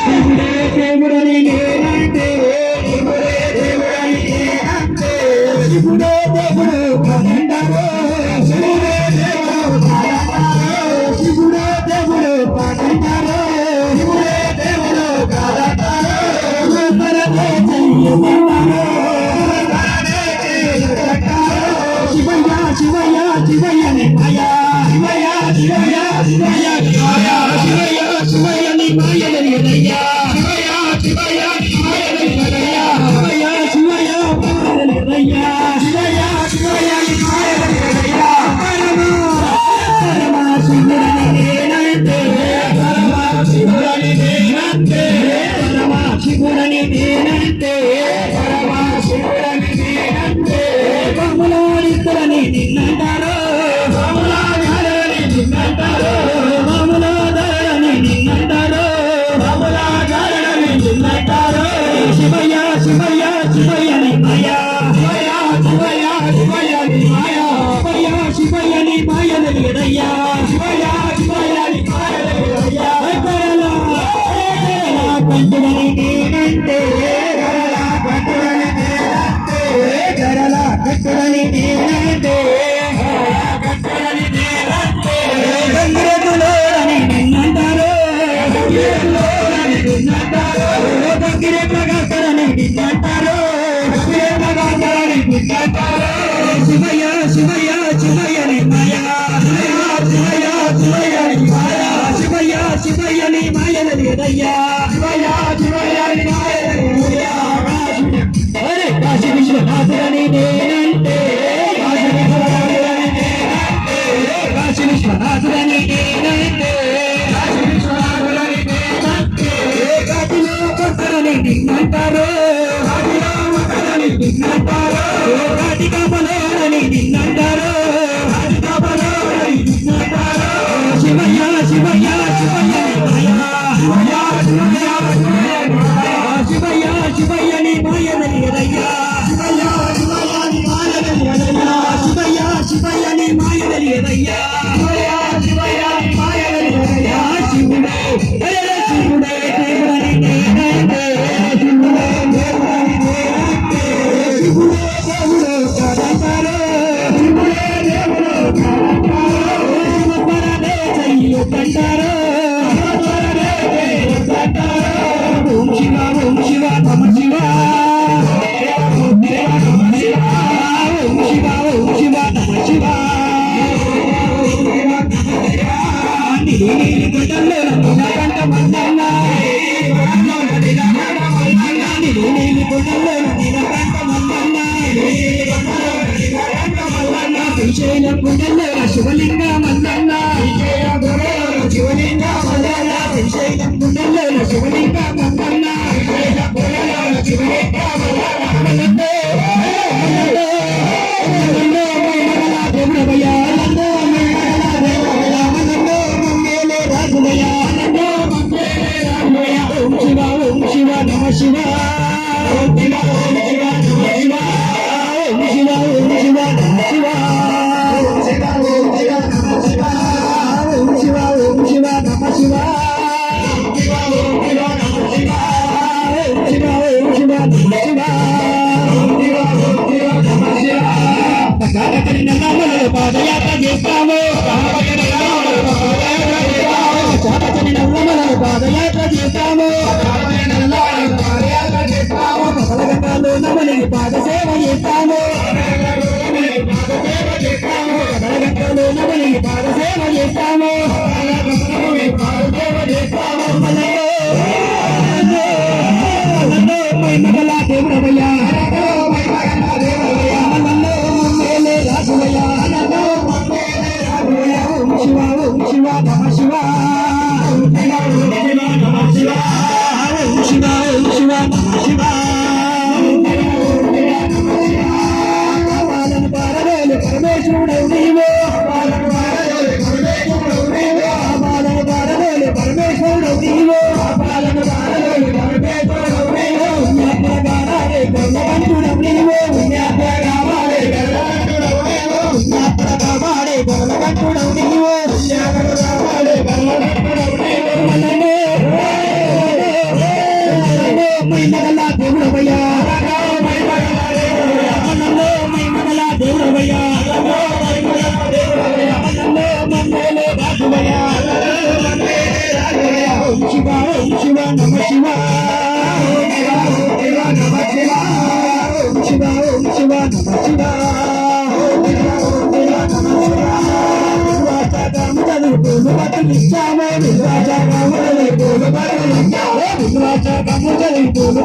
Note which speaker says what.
Speaker 1: దేవుడని నేనంటే శివుడే దేవుడు కాదంటారు శివుడే దేవుడు కాదంటారు శివుడే దేవుడు కాదంటారు శివుడే దేవుడు కాదంటారు శివయ్య శివయ్య శివయ్య నిమయ శివయ్య శివయ్య శివయ్య నిమయ శివయ్య శివయ్య నిమయ నిమయ శివయ్య శివయ్య నిమయ నిమయ శివయ్య శివయ్య నిమయ శివయ్య శివయ్య నిమయ నిమయ పరమ శివుడని నేనంటే పరమ శివుడని నేనంటే పరమ శివుడని నేనంటే పరమ శివుడని నేనంటే బహుళాడితులని నిన్నంటారు బహుళాధారని నిన్నంటారు బహుళాధారని నిన్నంటారు బహుళాధారని నిన్నంటారు శివయ్య శివయ్య శివయ్య నిమయ శివయ్య శివయ్య శివయ్య నిమయ శివయ్య శివయ్య నిమయ నిలయ శివయ్య శివయ్య నిమయ నిలయ కరలా కంటులని నేనంటే కరలా కంటులని నేనంటే కరలా కంటులని నేనంటే కంటులని నేనంటే గంగిరెద్దులోని నిన్నంటారు గంగిరెద్దులోని నిన్నంటారు గంగిరెద్దులని నిన్నంటారు గంగిరెద్దులని నిన్నంటారు శివయ్య శివయ్య శివయ్య నిమయ శివయ్య శివయ్య నిమయ శివయ్య శివయ్య నిమయ నిలయ శివయ్య శివయ్య నిమయ నిలయ అరే కాశీ విశ్వనాథులని నేనంటే కాశీ విశ్వనాథులని నేనంటే కాశీ విశ్వనాథులని నేనంటే కాశీ విశ్వనాథులని నేనంటే కాశీలో కొట్టరని నిన్నంటారు కాశీలో కొట్టరని నిన్నంటారు కాటికా బలోరని నిన్నంటారు కాటికా బలోరని నిన్నంటారు శివయ్య శివయ్య శివయ్య నిమయ శివయ్య శివయ్య శివయ్య శివయ్య నిమయ నిలయ శివయ్య శివయ్య నిమయ నిలయ శివయ్య శివయ్య నిమయ నిలయ శివయ్య శివయ్య నిమయ నిలయ శివుడే శివుడే దేవుడని నేనంటే శివుడే దేవుడని నేనంటే శివుడే దేవుడు కాదంటారు శివుడే దేవుడు కాదంటారు శివపరనే చెయ్యొద్దంటారు శివపరనే చెయ్యొద్దంటారు ఓం శివ నమ శివ ఓం శివ నమ శివ ఓం శివ నమ శివ నీలి గుడ్డల్లో నీలకంఠ మల్లన్న నీలి గుడ్డల్లో నీలకంఠ మల్లన్న శ్రీశైల గుడ్డల్లో శివలింగ మల్లన్న శివలింగ మల్లన్న శ్రీశైలం గుడ్డల్లో శివలింగ మల్లన్న శివలింగ మల్లన్న దేవుడవయ్య ఓం శివ నమ శివ ఓం శివ నమ శివ ఓం శివ నమ శివ ఓం శివ నమ శివ పాదయాత్ర చేస్తాము పాదయాత్ర చేస్తాము పదగంటలో నమలికి పాదసేవ చేస్తాము పదగంటలో నమలికి పాదసేవ చేస్తాము మగల దేవుడవయ్యా రాజువయ్యా ఓం శివ నమ శివ ఓం శివ నమ శివ పరమేశ్వరుడవు నీవు పరమేశ్వరుడవు మగల దేవుడవయ్యా మనలో మై మగల దేవుడవయ్యా మనలో మమ్మేలే రాజువయ్యా ఓం శివ నమ శివ నమ శివ ఓం శివ నమ శివ పూలు బతులిచ్చాము పూలు బతులిచ్చాము పూలు